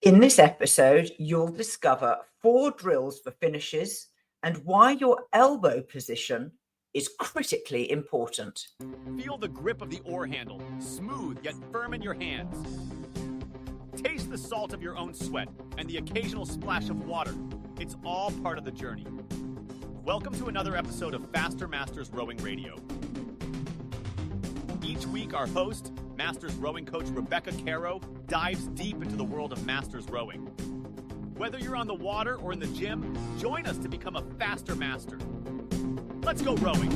In this episode, you'll discover 4 drills for finishes and why your elbow position is critically important. Feel the grip of the oar handle, smooth yet firm in your hands. Taste the salt of your own sweat and the occasional splash of water. It's all part of the journey. Welcome to another episode of Faster Masters Rowing Radio. Each week, our host, Masters rowing coach Rebecca Caro, dives deep into the world of Masters rowing. Whether you're on the water or in the gym, join us to become a faster master. Let's go rowing.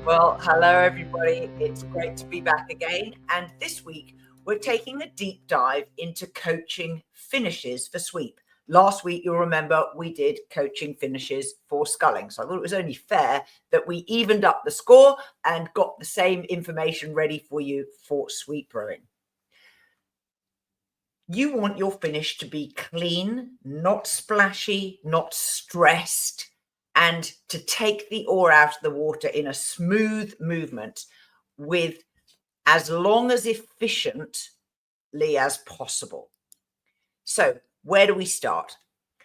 Well, hello everybody. It's great to be back again. And this week, we're taking a deep dive into coaching finishes for sweep. Last week, you'll remember we did coaching finishes for sculling. So I thought it was only fair that we evened up the score and got the same information ready for you for sweep rowing. You want your finish to be clean, not splashy, not stressed, and to take the oar out of the water in a smooth movement with as long as efficiently as possible. So where do we start?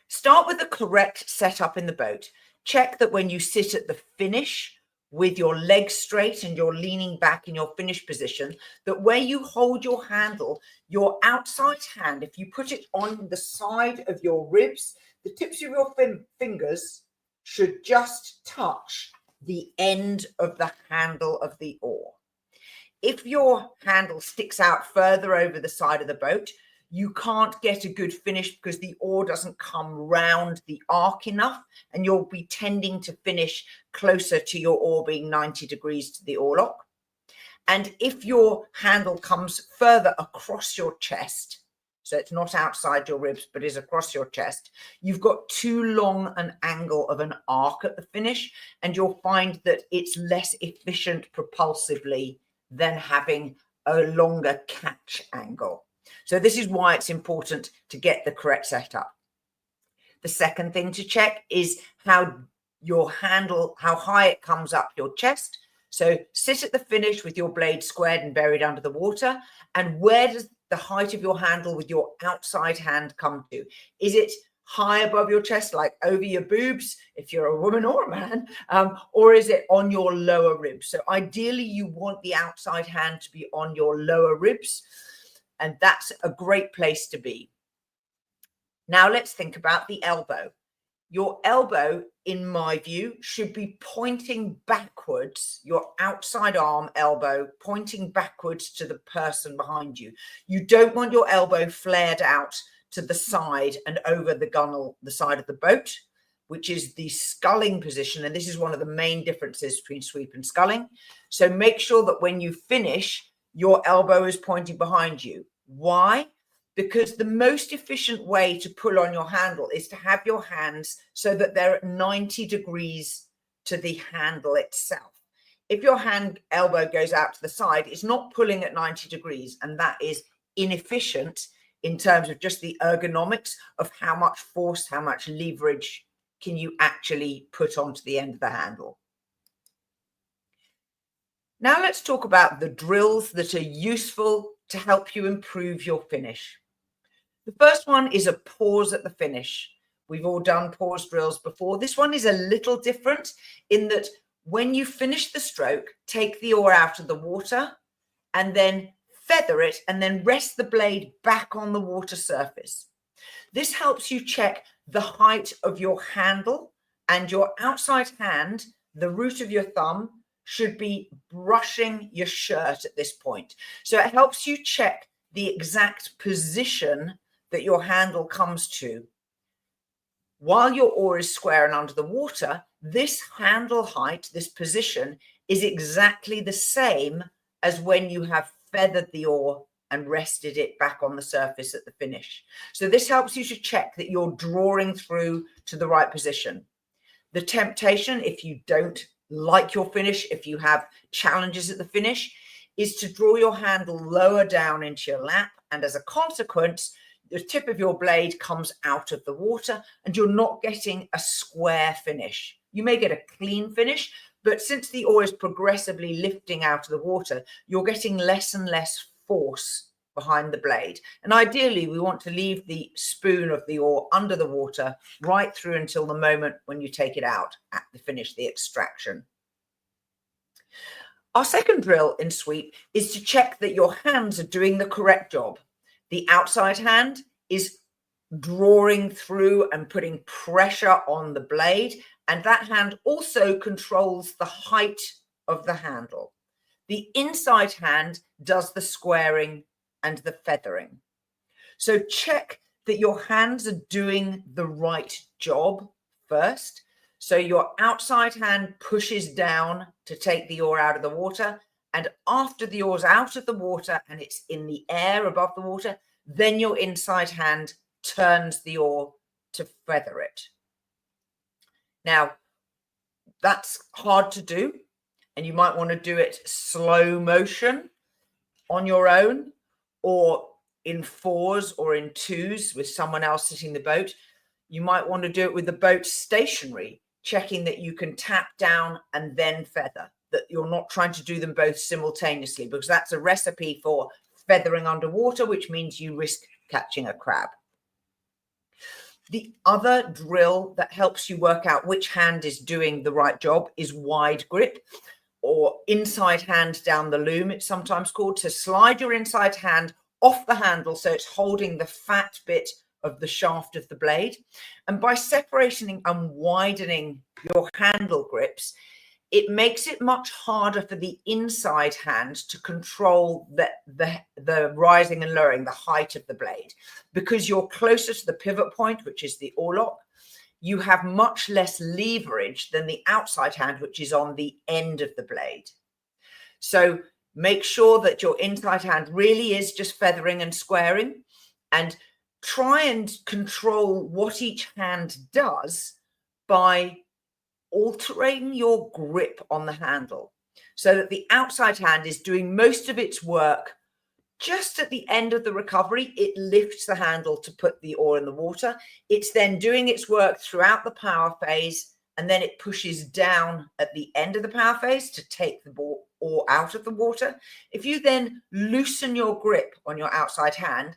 Start with the correct setup in the boat. Check that when you sit at the finish with your legs straight and you're leaning back in your finish position, that where you hold your handle, your outside hand, if you put it on the side of your ribs, the tips of your fingers should just touch the end of the handle of the oar. If your handle sticks out further over the side of the boat, you can't get a good finish because the oar doesn't come round the arc enough, and you'll be tending to finish closer to your oar being 90 degrees to the oarlock. And if your handle comes further across your chest, so it's not outside your ribs, but is across your chest, you've got too long an angle of an arc at the finish, and you'll find that it's less efficient propulsively than having a longer catch angle. So this is why it's important to get the correct setup. The second thing to check is how your handle, how high it comes up your chest. So sit at the finish with your blade squared and buried under the water. And where does the height of your handle with your outside hand come to? Is it high above your chest, like over your boobs, if you're a woman or a man, or is it on your lower ribs? So ideally, you want the outside hand to be on your lower ribs. And that's a great place to be. Now let's think about the elbow. Your elbow, in my view, should be pointing backwards, your outside arm elbow pointing backwards to the person behind you. You don't want your elbow flared out to the side and over the gunwale, the side of the boat, which is the sculling position. And this is one of the main differences between sweep and sculling. So make sure that when you finish, your elbow is pointing behind you. Why? Because the most efficient way to pull on your handle is to have your hands so that they're at 90 degrees to the handle itself. If your hand elbow goes out to the side, it's not pulling at 90 degrees, and that is inefficient in terms of just the ergonomics of how much force, how much leverage can you actually put onto the end of the handle. Now let's talk about the drills that are useful to help you improve your finish. The first one is a pause at the finish. We've all done pause drills before. This one is a little different in that when you finish the stroke, take the oar out of the water and then feather it and then rest the blade back on the water surface. This helps you check the height of your handle, and your outside hand, the root of your thumb, should be brushing your shirt at this point. So it helps you check the exact position that your handle comes to. While your oar is square and under the water, this handle height, this position, is exactly the same as when you have feathered the oar and rested it back on the surface at the finish. So this helps you to check that you're drawing through to the right position. The temptation, if you don't like your finish, if you have challenges at the finish, is to draw your handle lower down into your lap. And as a consequence, the tip of your blade comes out of the water and you're not getting a square finish. You may get a clean finish, but since the oar is progressively lifting out of the water, you're getting less and less force behind the blade. And ideally, we want to leave the spoon of the oar under the water right through until the moment when you take it out at the finish, the extraction. Our second drill in sweep is to check that your hands are doing the correct job. The outside hand is drawing through and putting pressure on the blade, and that hand also controls the height of the handle. The inside hand does the squaring and the feathering. So check that your hands are doing the right job first. So your outside hand pushes down to take the oar out of the water, and after the oar's out of the water and it's in the air above the water, then your inside hand turns the oar to feather it. Now, that's hard to do, and you might want to do it slow motion on your own, or in fours or in twos with someone else sitting the boat. You might want to do it with the boat stationary, checking that you can tap down and then feather, that you're not trying to do them both simultaneously, because that's a recipe for feathering underwater, which means you risk catching a crab. The other drill that helps you work out which hand is doing the right job is wide grip, or inside hand down the loom, it's sometimes called. To slide your inside hand off the handle so it's holding the fat bit of the shaft of the blade. And by separating and widening your handle grips, it makes it much harder for the inside hand to control the rising and lowering, the height of the blade. Because you're closer to the pivot point, which is the oarlock, you have much less leverage than the outside hand, which is on the end of the blade. So make sure that your inside hand really is just feathering and squaring, and try and control what each hand does by altering your grip on the handle, so that the outside hand is doing most of its work. Just at the end of the recovery, it lifts the handle to put the oar in the water. It's then doing its work throughout the power phase, and then it pushes down at the end of the power phase to take the oar out of the water. If you then loosen your grip on your outside hand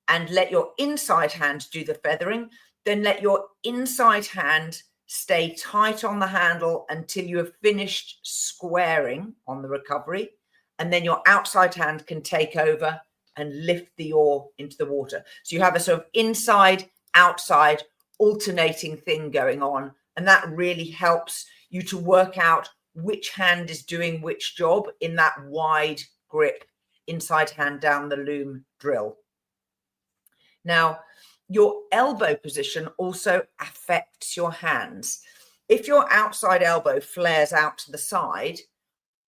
and let your inside hand do the feathering, then let your inside hand stay tight on the handle until you have finished squaring on the recovery, and then your outside hand can take over and lift the oar into the water. So you have a sort of inside, outside alternating thing going on, and that really helps you to work out which hand is doing which job in that wide grip inside hand down the loom drill. Now, your elbow position also affects your hands. If your outside elbow flares out to the side,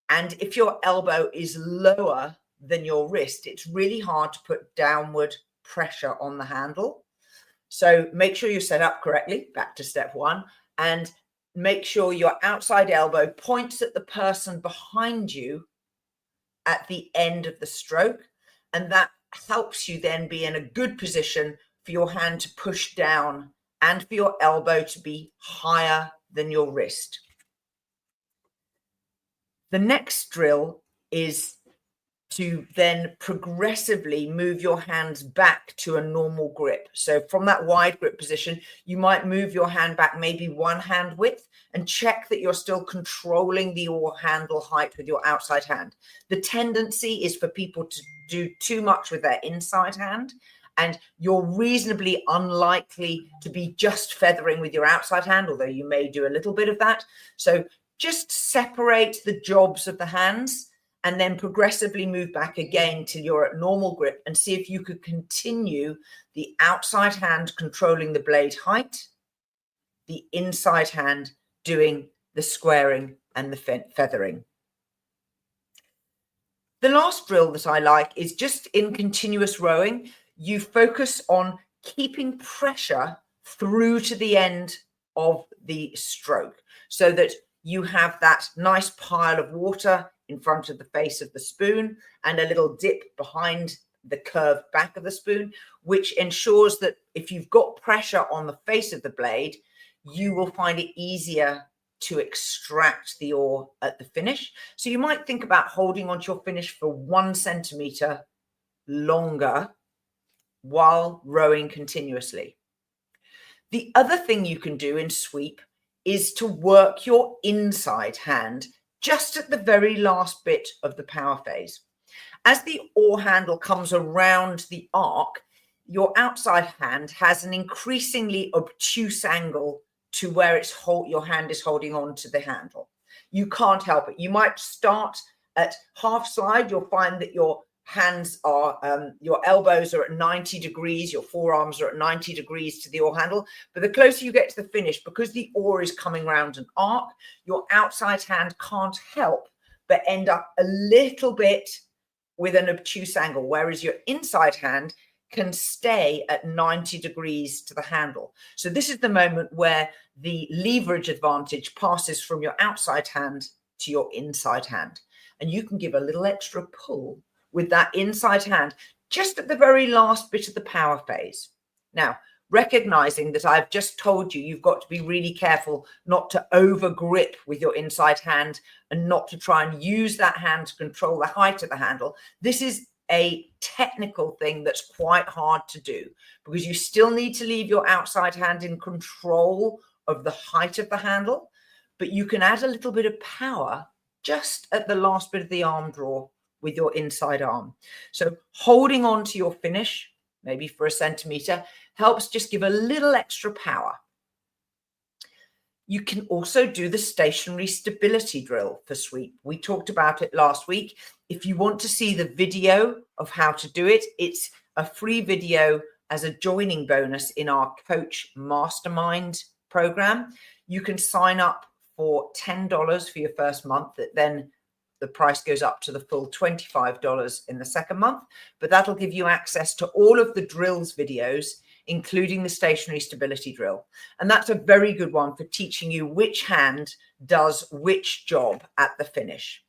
and if your elbow is lower than your wrist, it's really hard to put downward pressure on the handle. So make sure you're set up correctly, back to step one, and make sure your outside elbow points at the person behind you at the end of the stroke, and that helps you then be in a good position for your hand to push down and for your elbow to be higher than your wrist. The next drill is to then progressively move your hands back to a normal grip. So from that wide grip position, you might move your hand back maybe one hand width, and check that you're still controlling the oar handle height with your outside hand. The tendency is for people to do too much with their inside hand, and you're reasonably unlikely to be just feathering with your outside hand, although you may do a little bit of that. So just separate the jobs of the hands and then progressively move back again till you're at normal grip, and see if you could continue the outside hand controlling the blade height, the inside hand doing the squaring and the feathering. The last drill that I like is just in continuous rowing. You focus on keeping pressure through to the end of the stroke, so that you have that nice pile of water in front of the face of the spoon and a little dip behind the curved back of the spoon, which ensures that if you've got pressure on the face of the blade, you will find it easier to extract the oar at the finish. So you might think about holding onto your finish for 1 centimeter longer while rowing continuously. The other thing you can do in sweep is to work your inside hand just at the very last bit of the power phase. As the oar handle comes around the arc, your outside hand has an increasingly obtuse angle to where your hand is holding on to the handle. You can't help it. You might start at half slide. You'll find that your hands are, your elbows are at 90 degrees, your forearms are at 90 degrees to the oar handle. But the closer you get to the finish, because the oar is coming around an arc, your outside hand can't help but end up a little bit with an obtuse angle, whereas your inside hand can stay at 90 degrees to the handle. So this is the moment where the leverage advantage passes from your outside hand to your inside hand. And you can give a little extra pull with that inside hand just at the very last bit of the power phase. Now, recognizing that I've just told you, you've got to be really careful not to over grip with your inside hand and not to try and use that hand to control the height of the handle. This is a technical thing that's quite hard to do because you still need to leave your outside hand in control of the height of the handle, but you can add a little bit of power just at the last bit of the arm draw with your inside arm. So holding on to your finish, maybe for a centimeter, helps just give a little extra power. You can also do the stationary stability drill for sweep. We talked about it last week. If you want to see the video of how to do it, it's a free video as a joining bonus in our Coach Mastermind program. You can sign up for $10 for your first month. Then the price goes up to the full $25 in the second month. But that'll give you access to all of the drills videos, including the stationary stability drill. And that's a very good one for teaching you which hand does which job at the finish.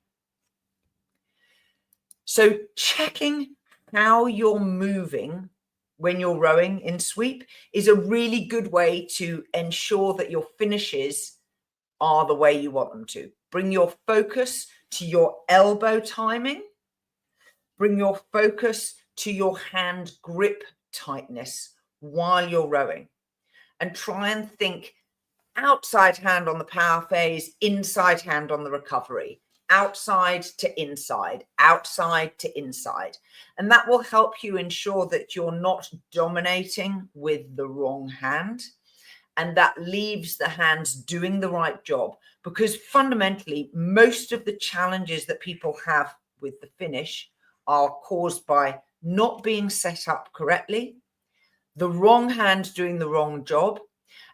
So checking how you're moving when you're rowing in sweep is a really good way to ensure that your finishes are the way you want them to. Bring your focus to your elbow timing. Bring your focus to your hand grip tightness while you're rowing, and try and think outside hand on the power phase, inside hand on the recovery, outside to inside, outside to inside. And that will help you ensure that you're not dominating with the wrong hand. And that leaves the hands doing the right job, because fundamentally, most of the challenges that people have with the finish are caused by not being set up correctly, the wrong hand doing the wrong job,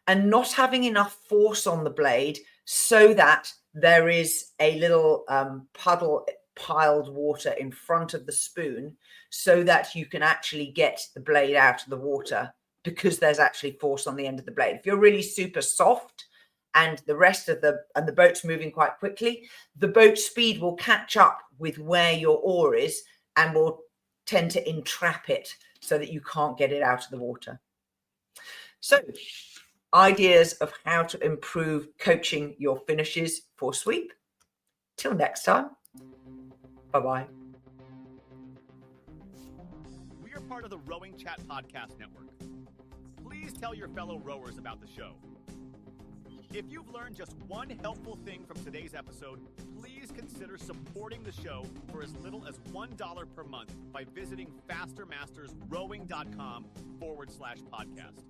and not having enough force on the blade so that there is a little puddle piled water in front of the spoon so that you can actually get the blade out of the water, because there's actually force on the end of the blade. If you're really super soft and the rest of the boat's moving quite quickly, the boat speed will catch up with where your oar is and will tend to entrap it so that you can't get it out of the water. So, ideas of how to improve coaching your finishes for sweep. Till next time. Bye-bye. We are part of the RowingChat podcast network. Please tell your fellow rowers about the show. If you've learned just one helpful thing from today's episode, please consider supporting the show for as little as $1 per month by visiting fastermastersrowing.com/podcast.